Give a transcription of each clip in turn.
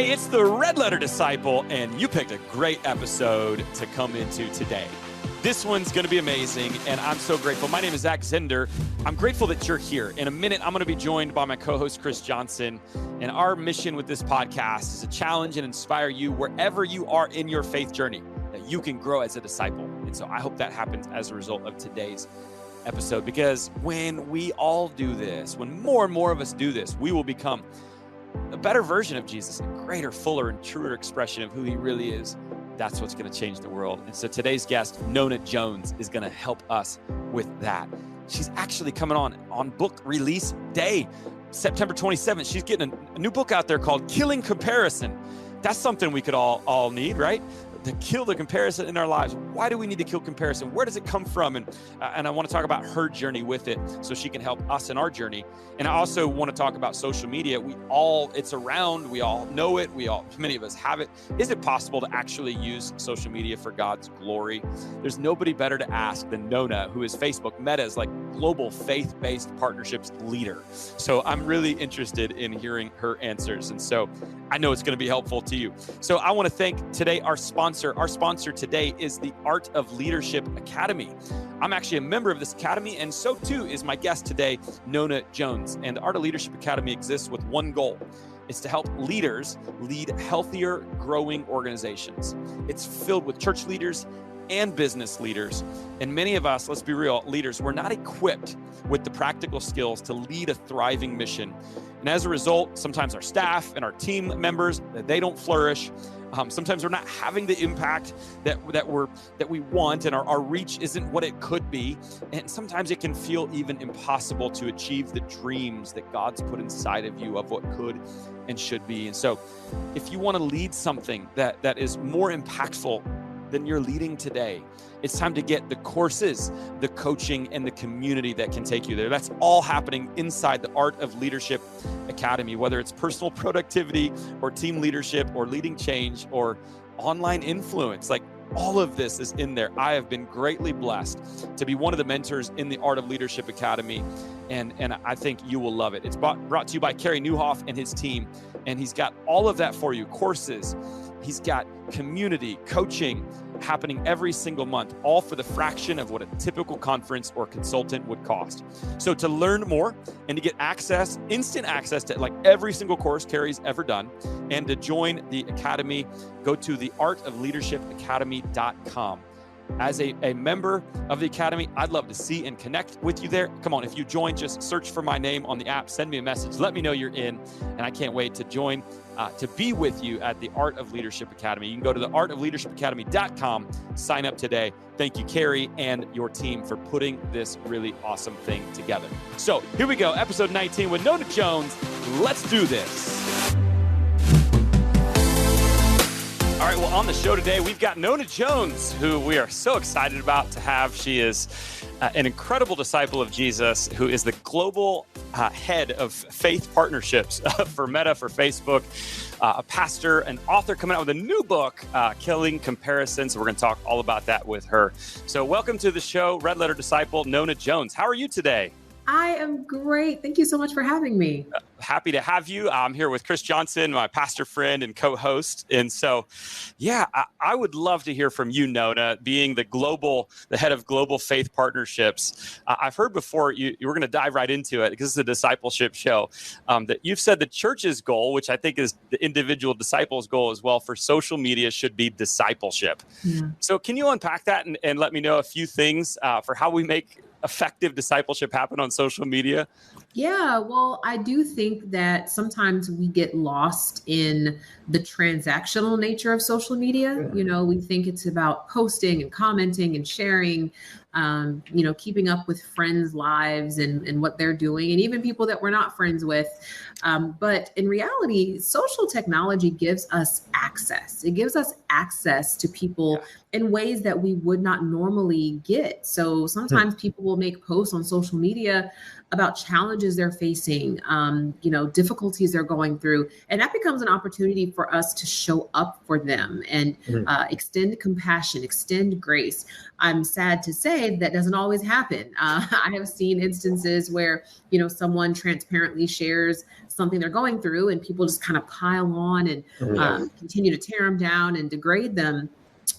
Hey, it's the Red Letter Disciple, and you picked a great episode to come into today. This one's going to be amazing, and I'm so grateful. My name is Zach Zender. I'm grateful that you're here. In a minute, I'm going to be joined by my co-host, Chris Johnson, and our mission with this podcast is to challenge and inspire you wherever you are in your faith journey, that you can grow as a disciple. And so I hope that happens as a result of today's episode, because when we all do this, when more and more of us do this, we will become a better version of Jesus, a greater, fuller, and truer expression of who he really is. That's what's going to change the world. And so today's guest, Nona Jones, is going to help us with that. She's actually coming on book release day, September 27th. She's getting a new book out there called Killing Comparison. That's something we could all need, right? To kill the comparison in our lives. Why do we need to kill comparison? Where does it come from? And I want to talk about her journey with it so she can help us in our journey. And I also want to talk about social media. It's around, we all know it. Many of us have it. Is it possible to actually use social media for God's glory? There's nobody better to ask than Nona, who is Facebook, Meta's global faith-based partnerships leader. So I'm really interested in hearing her answers. And so I know it's going to be helpful to you. So I want to thank today our sponsor. Our sponsor today is the Art of Leadership Academy. I'm actually a member of this academy, and so too is my guest today, Nona Jones. And the Art of Leadership Academy exists with one goal. It's to help leaders lead healthier, growing organizations. It's filled with church leaders and business leaders. And many of us, let's be real, leaders, we're not equipped with the practical skills to lead a thriving mission. And as a result, sometimes our staff and our team members, they don't flourish. Sometimes we're not having the impact that we want, and our reach isn't what it could be. And sometimes it can feel even impossible to achieve the dreams that God's put inside of you of what could and should be. And so if you want to lead something that is more impactful than you're leading today, it's time to get the courses, the coaching, and the community that can take you there. That's all happening inside the Art of Leadership Academy, whether it's personal productivity or team leadership or leading change or online influence. All of this is in there. I have been greatly blessed to be one of the mentors in the Art of Leadership Academy, and I think you will love it. It's brought to you by Kerry Newhoff and his team, and he's got all of that for you. Courses, he's got community, coaching happening every single month, all for the fraction of what a typical conference or consultant would cost. So to learn more and to get access, instant access to every single course Kerry's ever done, and to join the academy, go to theartofleadershipacademy.com. As a member of the academy, I'd love to see and connect with you there. Come on, if you join, just search for my name on the app, send me a message, let me know you're in, and I can't wait to join, to be with you at the Art of Leadership Academy. You can go to theartofleadershipacademy.com, sign up today. Thank you, Kerry, and your team for putting this really awesome thing together. So here we go, episode 19 with Nona Jones. Let's do this. All right, well, on the show today, we've got Nona Jones, who we are so excited about to have. She is an incredible disciple of Jesus, who is the global head of faith partnerships for Meta, for Facebook, a pastor, an author coming out with a new book, Killing Comparison. So we're going to talk all about that with her. So welcome to the show, Red Letter Disciple, Nona Jones. How are you today? I am great. Thank you so much for having me. Happy to have you. I'm here with Chris Johnson, my pastor friend and co-host. And so, I would love to hear from you, Nona, being the head of global faith partnerships. I've heard before, you were going to dive right into it because it's a discipleship show, that you've said the church's goal, which I think is the individual disciples' goal as well, for social media should be discipleship. Yeah. So can you unpack that and let me know a few things for how we make effective discipleship happen on social media? Yeah, well, I do think that sometimes we get lost in the transactional nature of social media. You know, we think it's about posting and commenting and sharing, keeping up with friends' lives and what they're doing, and even people that we're not friends with. But in reality, social technology gives us access. It gives us access to people in ways that we would not normally get. So sometimes people will make posts on social media about challenges they're facing, difficulties they're going through. And that becomes an opportunity for us to show up for them and extend compassion, extend grace. I'm sad to say that doesn't always happen. I have seen instances where, someone transparently shares something they're going through and people just kind of pile on and continue to tear them down and degrade them.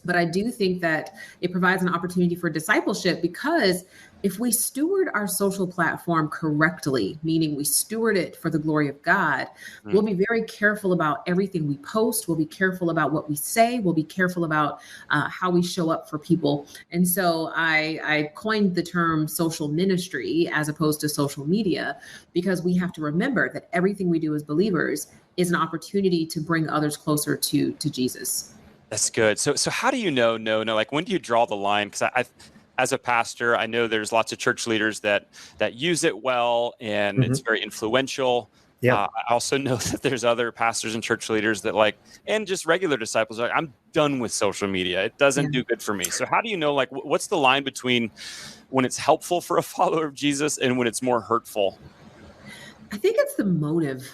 But I do think that it provides an opportunity for discipleship, because if we steward our social platform correctly, meaning we steward it for the glory of God, we'll be very careful about everything we post. We'll be careful about what we say. We'll be careful about how we show up for people. And so I coined the term social ministry as opposed to social media, because we have to remember that everything we do as believers is an opportunity to bring others closer to Jesus. That's good. So how do you know, Nona, like when do you draw the line? Because I as a pastor, I know there's lots of church leaders that use it well, and it's very influential. I also know that there's other pastors and church leaders that and just regular disciples are like, I'm done with social media. It doesn't do good for me. So how do you know, what's the line between when it's helpful for a follower of Jesus and when it's more hurtful? I think it's the motive,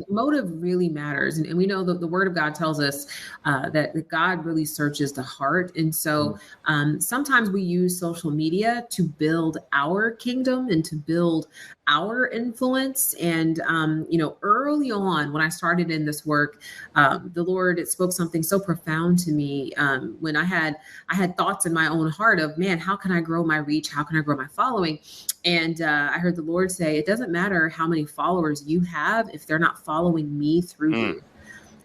motive really matters. And we know that the word of God tells us that God really searches the heart. And so sometimes we use social media to build our kingdom and to build our influence. And, early on when I started in this work, the Lord, it spoke something so profound to me when I had thoughts in my own heart of, man, how can I grow my reach? How can I grow my following? And I heard the Lord say, it doesn't matter how many followers you have if they're not following me through you.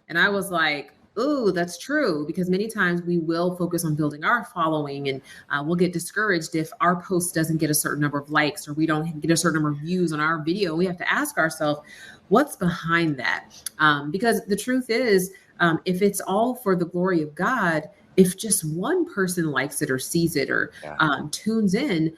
And I was like, ooh, that's true. Because many times we will focus on building our following, and we'll get discouraged if our post doesn't get a certain number of likes or we don't get a certain number of views on our video. We have to ask ourselves, what's behind that? Because the truth is, if it's all for the glory of God, if just one person likes it or sees it or tunes in,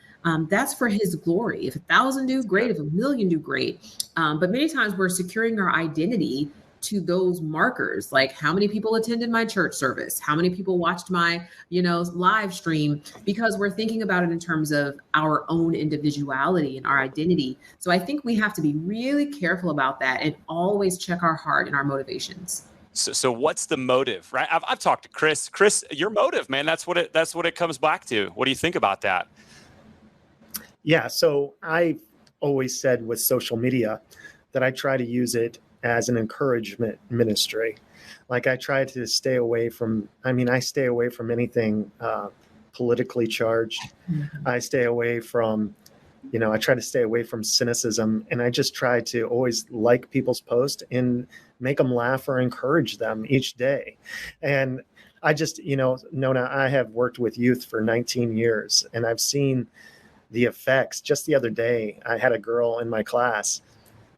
that's for his glory. If 1,000 do, great. If 1,000,000 do, great. But many times we're securing our identity to those markers, like how many people attended my church service, how many people watched my, live stream, because we're thinking about it in terms of our own individuality and our identity. So I think we have to be really careful about that and always check our heart and our motivations. So what's the motive, right? I've talked to Chris. Chris, your motive, man, that's what it comes back to. What do you think about that? Yeah, so I've always said with social media that I try to use it as an encouragement ministry. Like I try to stay away from, I stay away from anything politically charged. I stay away from, I try to stay away from cynicism, and I just try to always like people's posts and make them laugh or encourage them each day. And I just, Nona, I have worked with youth for 19 years, and I've seen the effects. Just the other day, I had a girl in my class,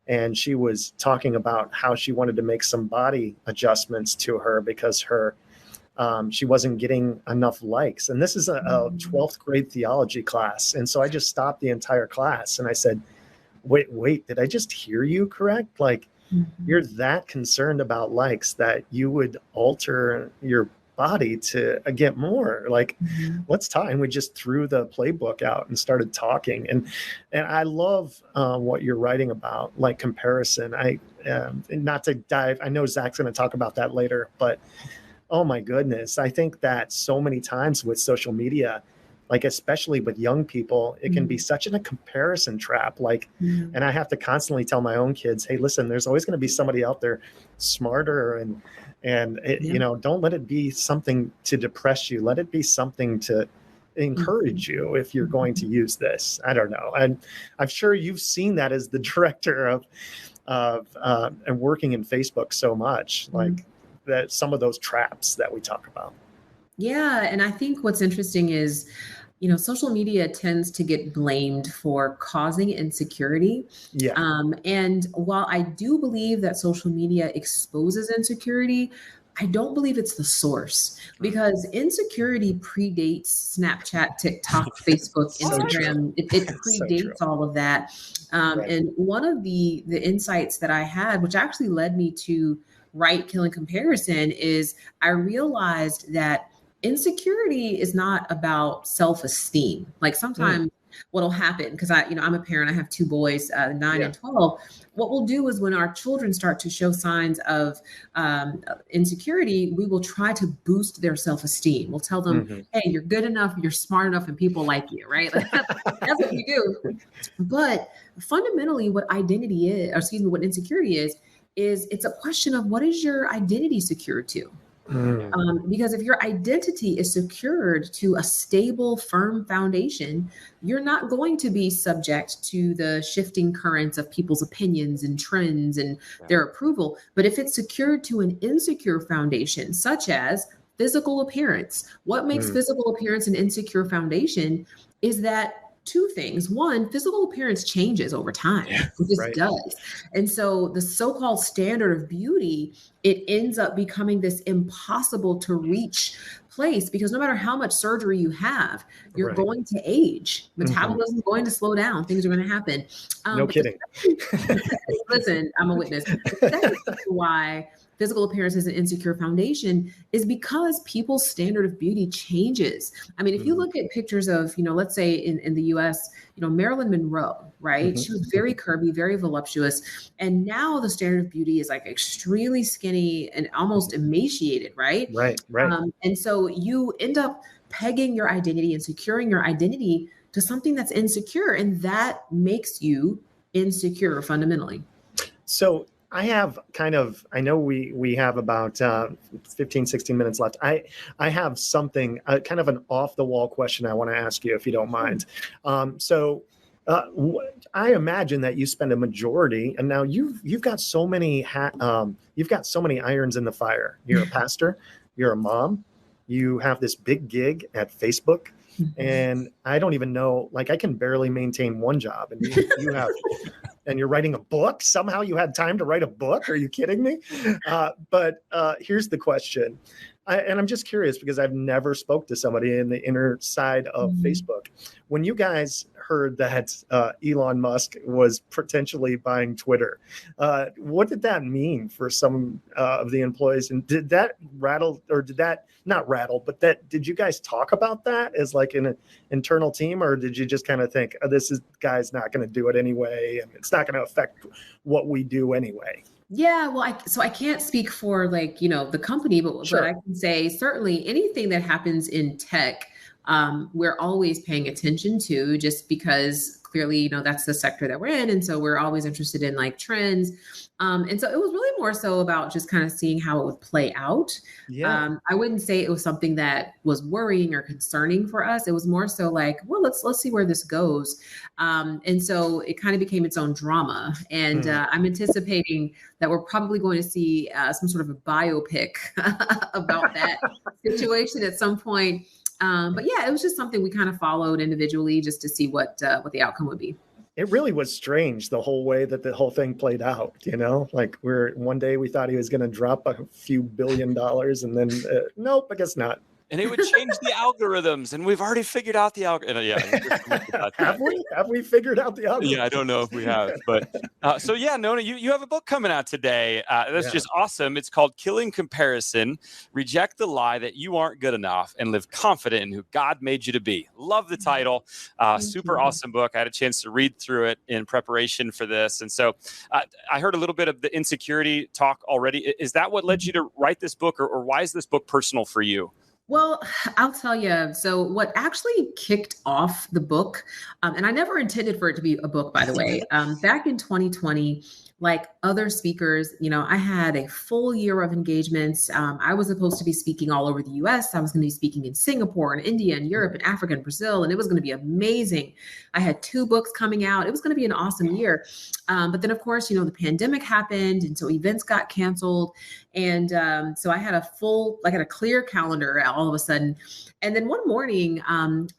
and she was talking about how she wanted to make some body adjustments to her because she wasn't getting enough likes. And this is a 12th grade theology class. And so I just stopped the entire class and I said, wait, did I just hear you correct? Like, you're that concerned about likes that you would alter your body to get more. Like, let's talk. And we just threw the playbook out and started talking. And I love what you're writing about, like comparison. Not to dive, I know Zach's going to talk about that later, but oh my goodness, I think that so many times with social media, like especially with young people, it can be such a comparison trap. Like, and I have to constantly tell my own kids, hey, listen, there's always going to be somebody out there smarter, and don't let it be something to depress you. Let it be something to encourage you if you're going to use this. I don't know. And I'm sure you've seen that as the director of and working in Facebook so much, like that some of those traps that we talk about. Yeah. And I think what's interesting is, social media tends to get blamed for causing insecurity. Yeah. And while I do believe that social media exposes insecurity, I don't believe it's the source, because insecurity predates Snapchat, TikTok, Facebook, Instagram. It predates all of that. Right. And one of the insights that I had, which actually led me to write Killing Comparison, is I realized that insecurity is not about self-esteem. Like sometimes what'll happen, because I'm a parent, I have two boys, 9 and 12. What we'll do is when our children start to show signs of insecurity, we will try to boost their self-esteem. We'll tell them, hey, you're good enough, you're smart enough, and people like you, right? That's what we do. But fundamentally, what what insecurity is it's a question of, what is your identity secured to? Because if your identity is secured to a stable, firm foundation, you're not going to be subject to the shifting currents of people's opinions and trends and their approval. But if it's secured to an insecure foundation, such as physical appearance, what makes physical appearance an insecure foundation is that two things. One, physical appearance changes over time. It just does. And so the so-called standard of beauty, it ends up becoming this impossible to reach place, because no matter how much surgery you have, you're going to age. Metabolism is going to slow down. Things are going to happen. No kidding. Listen, I'm a witness. That's why physical appearance is an insecure foundation, is because people's standard of beauty changes. I mean, if you look at pictures of, let's say in the US, Marilyn Monroe, right? She was very curvy, very voluptuous. And now the standard of beauty is like extremely skinny and almost emaciated, right? Right. And so you end up pegging your identity and securing your identity to something that's insecure, and that makes you insecure fundamentally. So I know we have about 15, 16 minutes left. I have something, kind of an off the wall question I want to ask you, if you don't mind. I imagine that you spend a majority, and now you've got so many irons in the fire. You're a pastor, you're a mom, you have this big gig at Facebook. And I don't even know, I can barely maintain one job, and you have, and you're writing a book. Somehow you had time to write a book. Are you kidding me? But here's the question. And I'm just curious, because I've never spoke to somebody in the inner side of Facebook. When you guys heard that Elon Musk was potentially buying Twitter, what did that mean for some of the employees? And did that rattle, or did that not rattle, but did you guys talk about that as like an internal team, or did you just kind of think, guy's not going to do it anyway, and it's not going to affect what we do anyway? Yeah, well, I can't speak for the company, but I can say certainly anything that happens in tech, we're always paying attention to, just because clearly, that's the sector that we're in. And so we're always interested in trends. And so it was really more so about just kind of seeing how it would play out. Yeah. I wouldn't say it was something that was worrying or concerning for us. It was more so well, let's see where this goes. And so it kind of became its own drama. And I'm anticipating that we're probably going to see some sort of a biopic about that situation at some point. But yeah, it was just something we kind of followed individually just to see what the outcome would be. It really was strange the whole way that the whole thing played out, one day we thought he was going to drop a few $1 billion, and then nope, I guess not. And it would change the algorithms, and we've already figured out the algorithm. Yeah, have we figured out the algorithm? Yeah, I don't know if we have, but Nona, you have a book coming out today. That's just awesome. It's called Killing Comparison: Reject the Lie That You Aren't Good Enough and Live Confident in Who God Made You to Be. Love the title. Super awesome book. I had a chance to read through it in preparation for this, and so I heard a little bit of the insecurity talk already. Is that what led you to write this book, or why is this book personal for you? Well, I'll tell you. So what actually kicked off the book, and I never intended for it to be a book, by the way, back in 2020, like other speakers, I had a full year of engagements. I was supposed to be speaking all over the US. I was going to be speaking in Singapore and India and Europe and Africa and Brazil, and it was going to be amazing. I had 2 books coming out. It was going to be an awesome year. But then, of course, the pandemic happened, and so events got canceled. And so I had a clear calendar all of a sudden. And then one morning,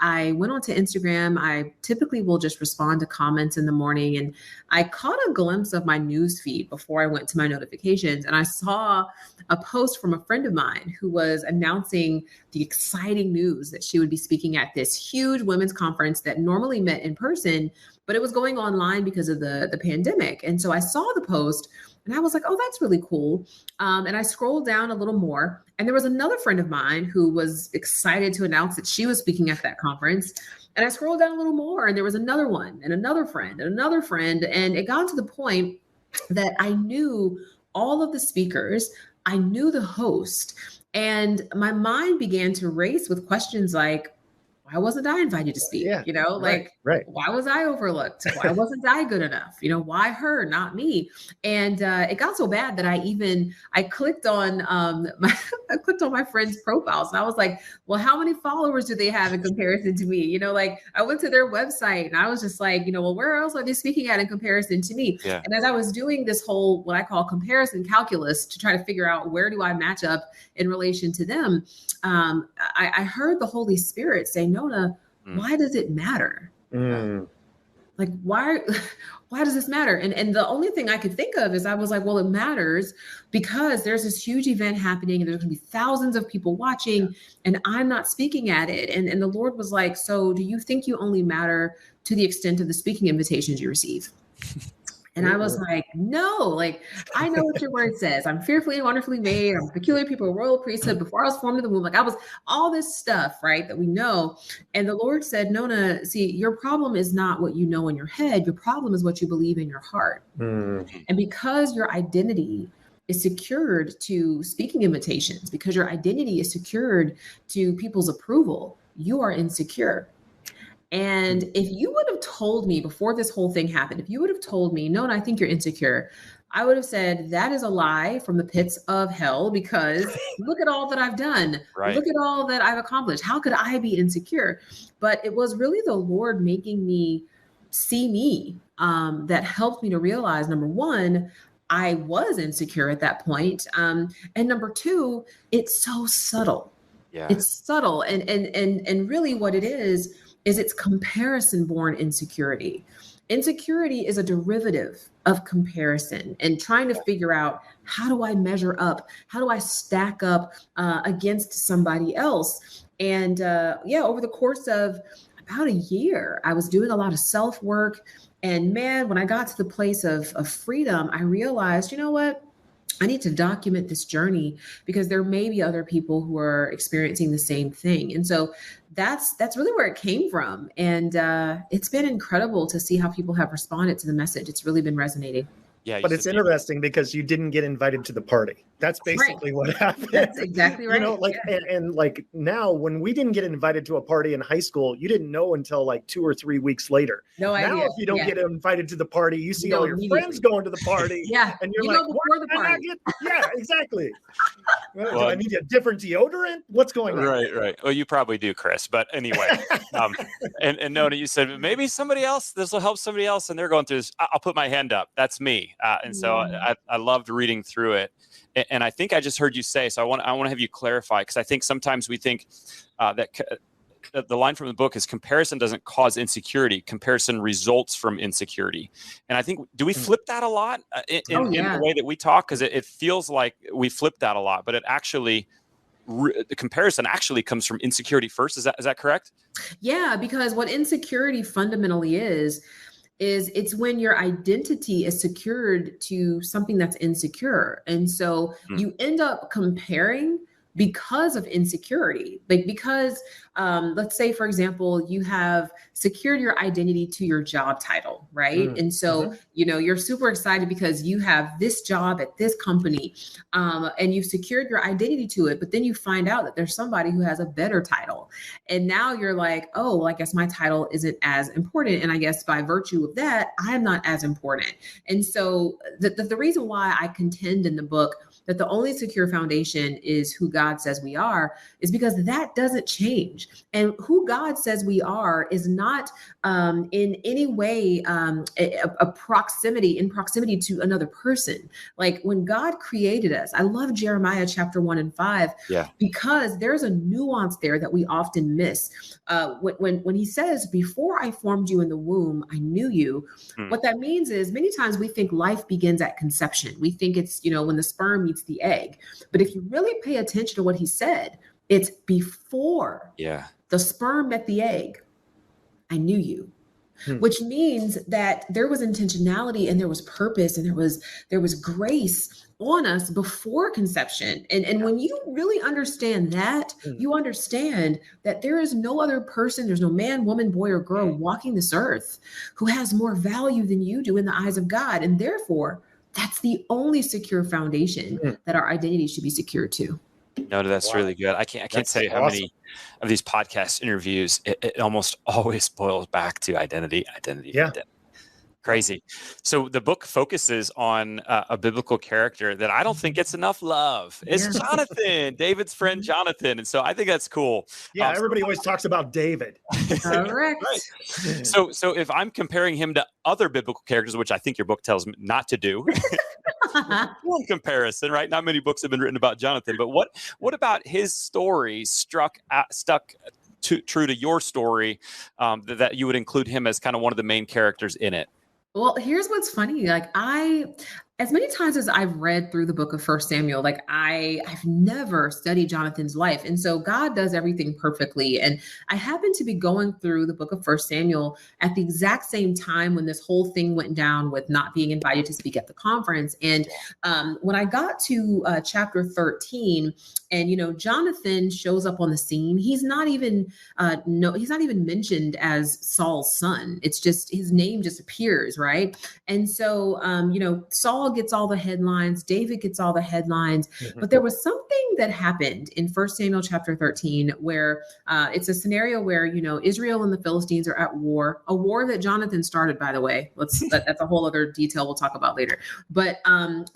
I went onto Instagram. I typically will just respond to comments in the morning. And I caught a glimpse of my news feed before I went to my notifications. And I saw a post from a friend of mine who was announcing the exciting news that she would be speaking at this huge women's conference that normally met in person but it was going online because of the pandemic. And so I saw the post and I was like, oh, that's really cool. And I scrolled down a little more, and there was another friend of mine who was excited to announce that she was speaking at that conference. And I scrolled down a little more, and there was another one and another friend and another friend. And it got to the point that I knew all of the speakers, I knew the host, and my mind began to race with questions like, why wasn't I invited to speak? Yeah, right. Why was I overlooked? Why wasn't I good enough? Why her, not me? And it got so bad that I clicked on I clicked on my friends' profiles, and I was like, well, how many followers do they have in comparison to me? I went to their website and I was just like, well, where else are they speaking at in comparison to me? Yeah. And as I was doing this whole, what I call comparison calculus to try to figure out where do I match up in relation to them, I heard the Holy Spirit say, Nona, why does it matter? Like, why does this matter? And the only thing I could think of is I was like, well, it matters because there's this huge event happening and there's going to be thousands of people watching and I'm not speaking at it. And the Lord was like, so do you think you only matter to the extent of the speaking invitations you receive? And I was like, no, I know what your word says. I'm fearfully and wonderfully made. I'm a peculiar people, a royal priesthood. Before I was formed in the womb, I was all this stuff, right, that we know. And the Lord said, Nona, see, your problem is not what you know in your head. Your problem is what you believe in your heart. And because your identity is secured to speaking invitations, because your identity is secured to people's approval, you are insecure. And if you would have told me before this whole thing happened, if you would have told me, no, I think you're insecure, I would have said that is a lie from the pits of hell, because look at all that I've done. Right. Look at all that I've accomplished. How could I be insecure? But it was really the Lord making me see me that helped me to realize, number one, I was insecure at that point. And number two, it's so subtle. Yeah. It's subtle. And really what it is it's comparison-born insecurity. Insecurity is a derivative of comparison and trying to figure out, how do I measure up? How do I stack up against somebody else? And over the course of about a year, I was doing a lot of self-work. And man, when I got to the place of freedom, I realized, you know what? I need to document this journey because there may be other people who are experiencing the same thing. And so that's really where it came from. And it's been incredible to see how people have responded to the message. It's really been resonating. Yeah, but it's interesting because you didn't get invited to the party. That's basically what happened. That's exactly right. And now when we didn't get invited to a party in high school, you didn't know until 2 or 3 weeks later. No idea. Now, if you don't get invited to the party, you see all your friends going to the party. And you're like, before the party. Yeah, exactly. Do I need a different deodorant? What's going on? Right. Well, you probably do, Chris. But anyway, and Nona, you said maybe somebody else, this will help somebody else, and they're going through this. I'll put my hand up. That's me. And so I loved reading through it. And I think I just heard you say, so I want to have you clarify, because I think sometimes we think that the line from the book is comparison doesn't cause insecurity. Comparison results from insecurity. And I think, do we flip that a lot in the way that we talk? Because it feels like we flip that a lot, but it actually, the comparison actually comes from insecurity first. Is that correct? Yeah, because what insecurity fundamentally is it's when your identity is secured to something that's insecure. And so you end up comparing because of insecurity, because let's say, for example, you have secured your identity to your job title, right? And so, you're super excited because you have this job at this company and you've secured your identity to it, but then you find out that there's somebody who has a better title. And now you're like, oh, well, I guess my title isn't as important. And I guess by virtue of that, I'm not as important. And so the reason why I contend in the book that the only secure foundation is who God says we are is because that doesn't change. And who God says we are is not in any way in proximity to another person. Like when God created us, I love Jeremiah chapter 1 and 5, because there's a nuance there that we often miss. When he says, before I formed you in the womb, I knew you. What that means is many times we think life begins at conception. We think it's, when the sperm meets the egg. But if you really pay attention to what he said, it's before the sperm met the egg, I knew you. which means that there was intentionality and there was purpose and there was grace on us before conception. And when you really understand that, you understand that there is no other person, there's no man, woman, boy, or girl walking this earth who has more value than you do in the eyes of God. And therefore, that's the only secure foundation that our identity should be secured to. No, that's really good. I can't say how many of these podcast interviews, it almost always boils back to identity. Crazy. So the book focuses on a biblical character that I don't think gets enough love. It's Jonathan, David's friend Jonathan. And so I think that's cool. Yeah, everybody always talks about David. Correct. Right. So if I'm comparing him to other biblical characters, which I think your book tells me not to do, in comparison, right? Not many books have been written about Jonathan, but what about his story stuck true to your story, that you would include him as kind of one of the main characters in it? Well, here's what's funny. Like as many times as I've read through the book of 1 Samuel, like I've never studied Jonathan's life. And so God does everything perfectly. And I happened to be going through the book of 1 Samuel at the exact same time when this whole thing went down with not being invited to speak at the conference. And when I got to chapter 13, and Jonathan shows up on the scene, he's not even mentioned as Saul's son. It's just his name just appears, right? And so Saul gets all the headlines, David gets all the headlines, but there was something that happened in 1 Samuel chapter 13 where it's a scenario where Israel and the Philistines are at war, a war that Jonathan started, by the way. That's a whole other detail we'll talk about later. But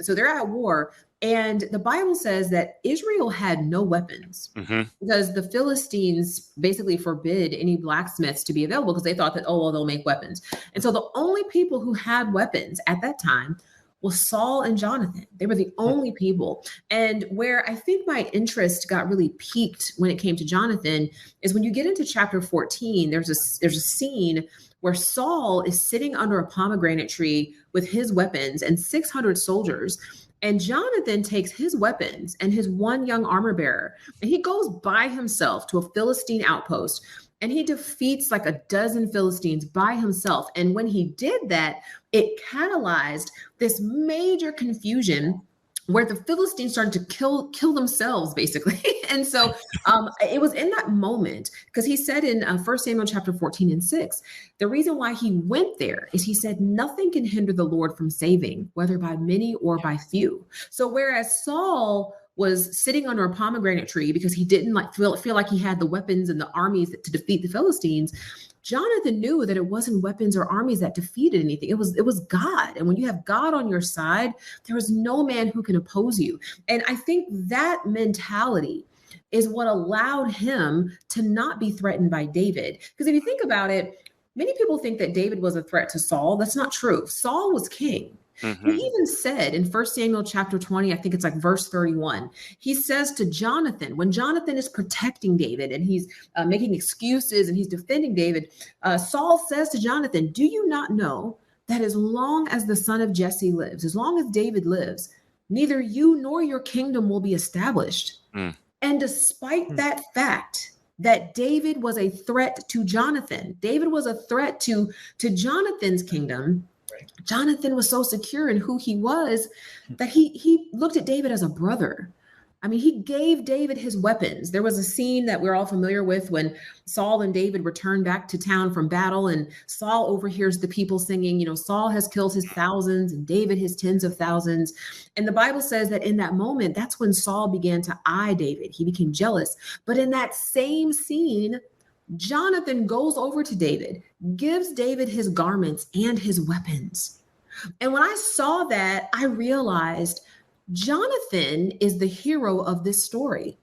so they're at war. And the Bible says that Israel had no weapons because the Philistines basically forbid any blacksmiths to be available because they thought that, they'll make weapons. And so the only people who had weapons at that time was Saul and Jonathan. They were the only people. And where I think my interest got really piqued when it came to Jonathan is when you get into chapter 14, there's a scene where Saul is sitting under a pomegranate tree with his weapons and 600 soldiers. And Jonathan takes his weapons and his one young armor bearer, and he goes by himself to a Philistine outpost, and he defeats like a dozen Philistines by himself. And when he did that, it catalyzed this major confusion where the Philistines started to kill themselves, basically. And so it was in that moment, because he said in 1 Samuel chapter 14:6, the reason why he went there is he said, nothing can hinder the Lord from saving, whether by many or by few. So whereas Saul was sitting under a pomegranate tree because he didn't feel like he had the weapons and the armies to defeat the Philistines, Jonathan knew that it wasn't weapons or armies that defeated anything. It was God. And when you have God on your side, there is no man who can oppose you. And I think that mentality is what allowed him to not be threatened by David. Because if you think about it, many people think that David was a threat to Saul. That's not true. Saul was king. He even said in 1 Samuel chapter 20, I think it's like verse 31, he says to Jonathan, when Jonathan is protecting David and he's making excuses and he's defending David, Saul says to Jonathan, do you not know that as long as the son of Jesse lives, as long as David lives, neither you nor your kingdom will be established? And despite that fact, that David was a threat to Jonathan, David was a threat to Jonathan's kingdom, Jonathan was so secure in who he was that he looked at David as a brother. I mean, he gave David his weapons. There was a scene that we're all familiar with when Saul and David return back to town from battle, and Saul overhears the people singing, Saul has killed his thousands and David his tens of thousands. And the Bible says that in that moment, that's when Saul began to eye David. He became jealous. But in that same scene, Jonathan goes over to David, gives David his garments and his weapons. And when I saw that, I realized Jonathan is the hero of this story,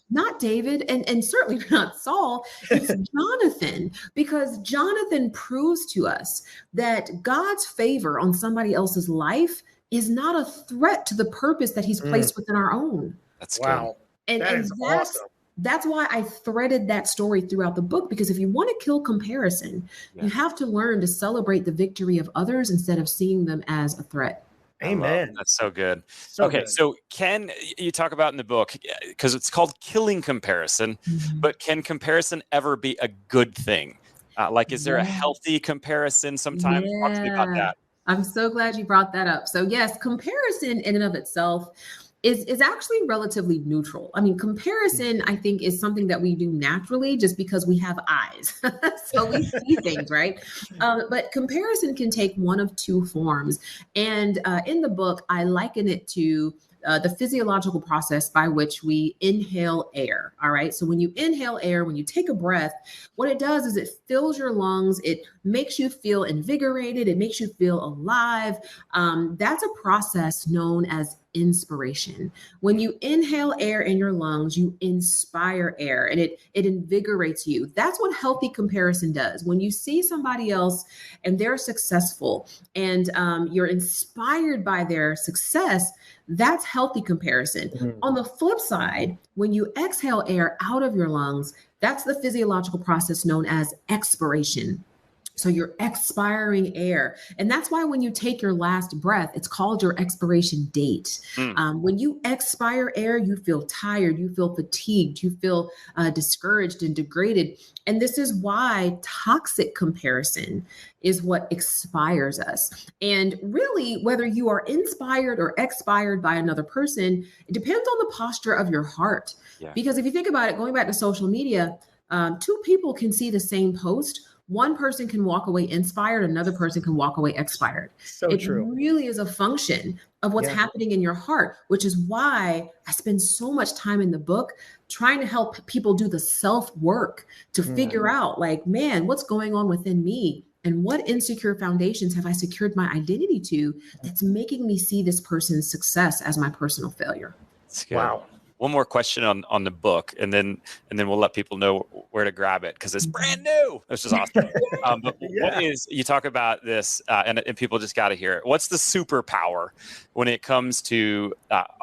not David, and certainly not Saul. It's Jonathan, because Jonathan proves to us that God's favor on somebody else's life is not a threat to the purpose that he's placed within our own. That's wow. And that's awesome. That's why I threaded that story throughout the book, because if you want to kill comparison, you have to learn to celebrate the victory of others instead of seeing them as a threat. Amen. That's so good. Okay, so you talk about in the book, because it's called killing comparison, but can comparison ever be a good thing? Like, is there a Yes. healthy comparison sometimes? Talk to me about Yeah. that. I'm so glad you brought that up. So yes, comparison in and of itself is actually relatively neutral. I mean, comparison, I think, is something that we do naturally just because we have eyes. So we see things, right? But comparison can take one of two forms. And in the book, I liken it to the physiological process by which we inhale air. All right. So when you inhale air, when you take a breath, what it does is it fills your lungs. It makes you feel invigorated. It makes you feel alive. That's a process known as inspiration. When you inhale air in your lungs, you inspire air and it invigorates you. That's what healthy comparison does. When you see somebody else and they're successful and you're inspired by their success, that's healthy comparison. Mhm. On the flip side, when you exhale air out of your lungs, that's the physiological process known as expiration. So you're expiring air. And that's why when you take your last breath, it's called your expiration date. When you expire air, you feel tired, you feel fatigued, you feel discouraged and degraded. And this is why toxic comparison is what expires us. And really, whether you are inspired or expired by another person, it depends on the posture of your heart. Yeah. Because if you think about it, going back to social media, two people can see the same post. One person can walk away inspired, another person can walk away expired. So It true. really is a function of what's Yeah. happening in your heart, which is why I spend so much time in the book trying to help people do the self work to figure out, like, man, what's going on within me? And what insecure foundations have I secured my identity to that's making me see this person's success as my personal failure? That's good. Wow. One more question on the book, and then we'll let people know where to grab it because it's brand new. This is awesome. But what is, you talk about this, and people just got to hear it. What's the superpower when it comes to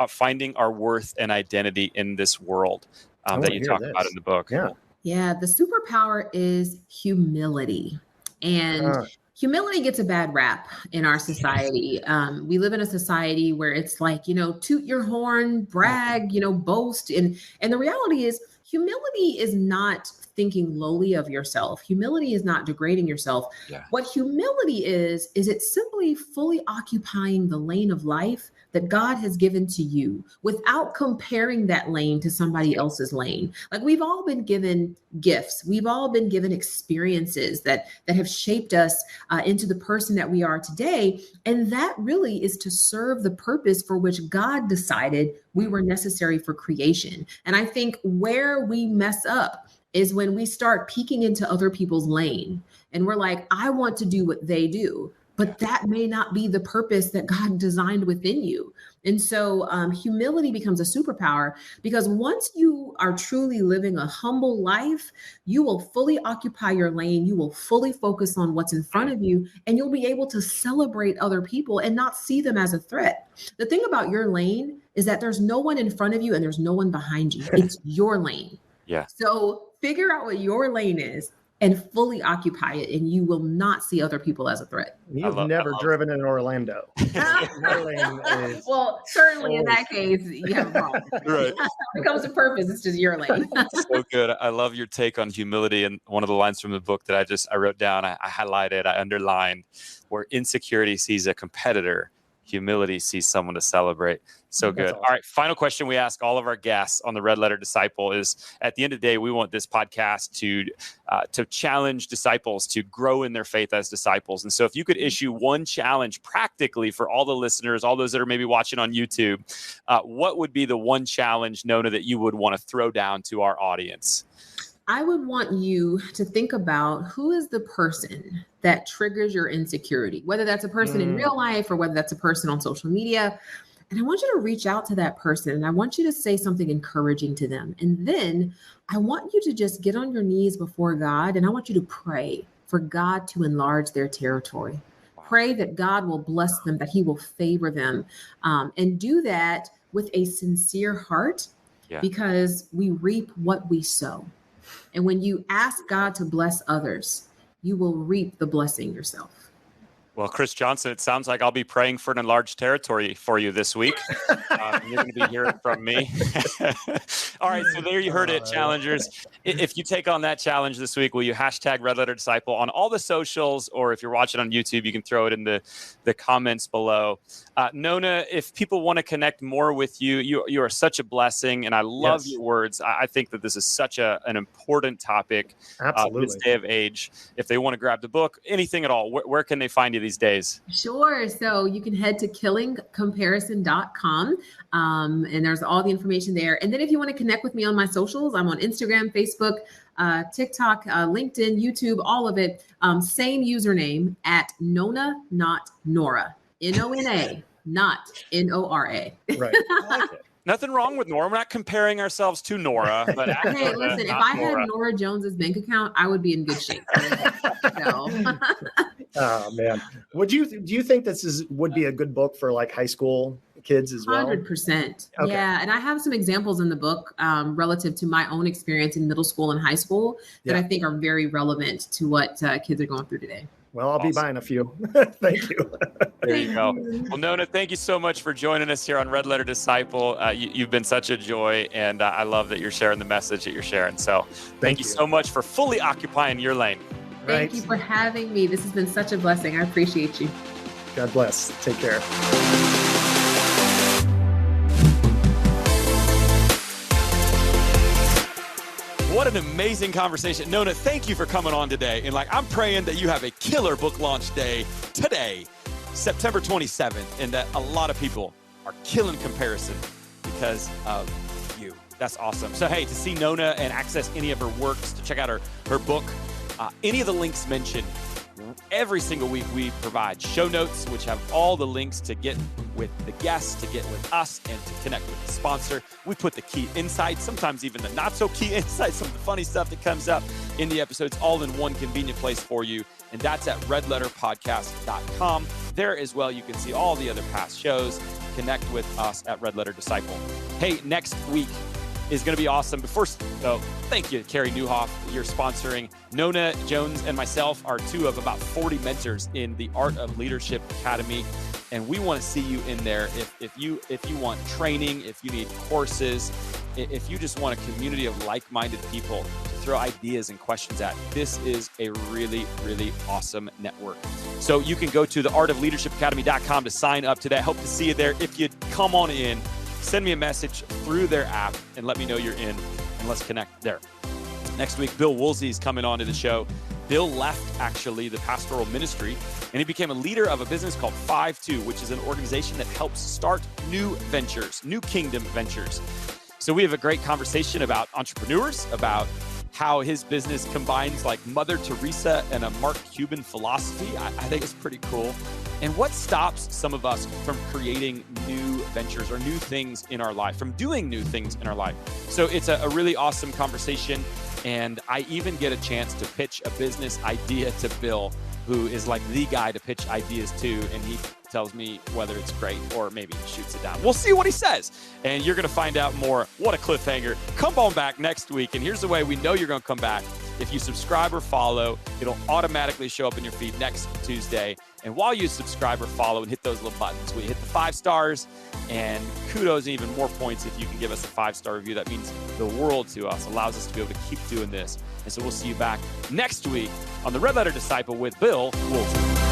finding our worth and identity in this world that you talk about in the book? Yeah. Yeah, the superpower is humility. And humility gets a bad rap in our society. We live in a society where it's like, toot your horn, brag, boast. And the reality is humility is not thinking lowly of yourself. Humility is not degrading yourself. Yeah. What humility is it's simply fully occupying the lane of life that God has given to you without comparing that lane to somebody else's lane. Like, we've all been given gifts. We've all been given experiences that have shaped us into the person that we are today. And that really is to serve the purpose for which God decided we were necessary for creation. And I think where we mess up is when we start peeking into other people's lane and we're like, I want to do what they do. But that may not be the purpose that God designed within you. And so humility becomes a superpower, because once you are truly living a humble life, you will fully occupy your lane. You will fully focus on what's in front of you, and you'll be able to celebrate other people and not see them as a threat. The thing about your lane is that there's no one in front of you and there's no one behind you. It's your lane. Yeah. So figure out what your lane is and fully occupy it, and you will not see other people as a threat. You've never driven in Orlando. Well, certainly in that case, you have a problem. Right. When it comes to purpose, it's just your lane. So good. I love your take on humility. And one of the lines from the book that I wrote down, I highlighted, I underlined, where insecurity sees a competitor, humility sees someone to celebrate. So good. Awesome. All right. Final question we ask all of our guests on the Red Letter Disciple is, at the end of the day, we want this podcast to challenge disciples to grow in their faith as disciples. And so if you could issue one challenge practically for all the listeners, all those that are maybe watching on YouTube, what would be the one challenge, Nona, that you would want to throw down to our audience? I would want you to think about who is the person that triggers your insecurity, whether that's a person in real life or whether that's a person on social media. And I want you to reach out to that person and I want you to say something encouraging to them. And then I want you to just get on your knees before God and I want you to pray for God to enlarge their territory. Pray that God will bless them, that he will favor them, and do that with a sincere heart, because we reap what we sow. And when you ask God to bless others, you will reap the blessing yourself. Well, Chris Johnson, it sounds like I'll be praying for an enlarged territory for you this week. You're going to be hearing from me. All right, so there you heard it, challengers. If you take on that challenge this week, will you hashtag Red Letter Disciple on all the socials, or if you're watching on YouTube, you can throw it in the comments below. Nona, if people want to connect more with you, you are such a blessing, and I love your words. I think that this is such an important topic this day of age. If they want to grab the book, anything at all, where can they find you these days? Sure. So you can head to killingcomparison.com, and there's all the information there. And then if you want to connect with me on my socials, I'm on Instagram, Facebook, TikTok, LinkedIn, YouTube, all of it. Same username at Nona, not Nora. Nona, not Nora. Right. I like it. Nothing wrong with Nora. We're not comparing ourselves to Nora. But hey, listen, if I had Nora Jones's bank account, I would be in good shape. So. Oh man, do you think this would be a good book for like high school kids as well? 100%. Okay. Yeah, and I have some examples in the book relative to my own experience in middle school and high school that I think are very relevant to what kids are going through today. Well, I'll be buying a few. Thank you. There you go. Well, Nona, thank you so much for joining us here on Red Letter Disciple. You've been such a joy, and I love that you're sharing the message that you're sharing. So thank you so much for fully occupying your lane. Thank you for having me. This has been such a blessing. I appreciate you. God bless. Take care. What an amazing conversation. Nona, thank you for coming on today. And I'm praying that you have a killer book launch day today, September 27th, and that a lot of people are killing comparison because of you. That's awesome. So, hey, to see Nona and access any of her works, to check out her book, any of the links mentioned, every single week we provide show notes, which have all the links to get with the guests, to get with us, and to connect with the sponsor. We put the key insights, sometimes even the not so key insights, some of the funny stuff that comes up in the episodes, all in one convenient place for you. And that's at redletterpodcast.com. There as well, you can see all the other past shows, connect with us at Red Letter Disciple. Hey, next week is going to be awesome. So thank you, Carrie Newhoff. You're sponsoring. Nona Jones and myself are two of about 40 mentors in the Art of Leadership Academy. And we want to see you in there. If you want training, if you need courses, if you just want a community of like-minded people to throw ideas and questions at, this is a really, really awesome network. So you can go to the artofleadershipacademy.com to sign up today. I hope to see you there. If you come on in, send me a message through their app and let me know you're in, and let's connect there. Next week, Bill Woolsey is coming on to the show. Bill left, actually, the pastoral ministry, and he became a leader of a business called 5-2, which is an organization that helps start new ventures, new kingdom ventures. So we have a great conversation about entrepreneurs, about how his business combines like Mother Teresa and a Mark Cuban philosophy. I think it's pretty cool. And what stops some of us from creating new ventures or new things in our life, from doing new things in our life? So it's a really awesome conversation. And I even get a chance to pitch a business idea to Bill, who is like the guy to pitch ideas to. And he tells me whether it's great or maybe he shoots it down. We'll see what he says. And you're going to find out more. What a cliffhanger. Come on back next week. And here's the way we know you're going to come back. If you subscribe or follow, it'll automatically show up in your feed next Tuesday. And while you subscribe or follow and hit those little buttons, we hit the 5 stars, and kudos and even more points if you can give us a 5-star review. That means the world to us, allows us to be able to keep doing this. And so we'll see you back next week on the Red Letter Disciple with Bill Woolsey.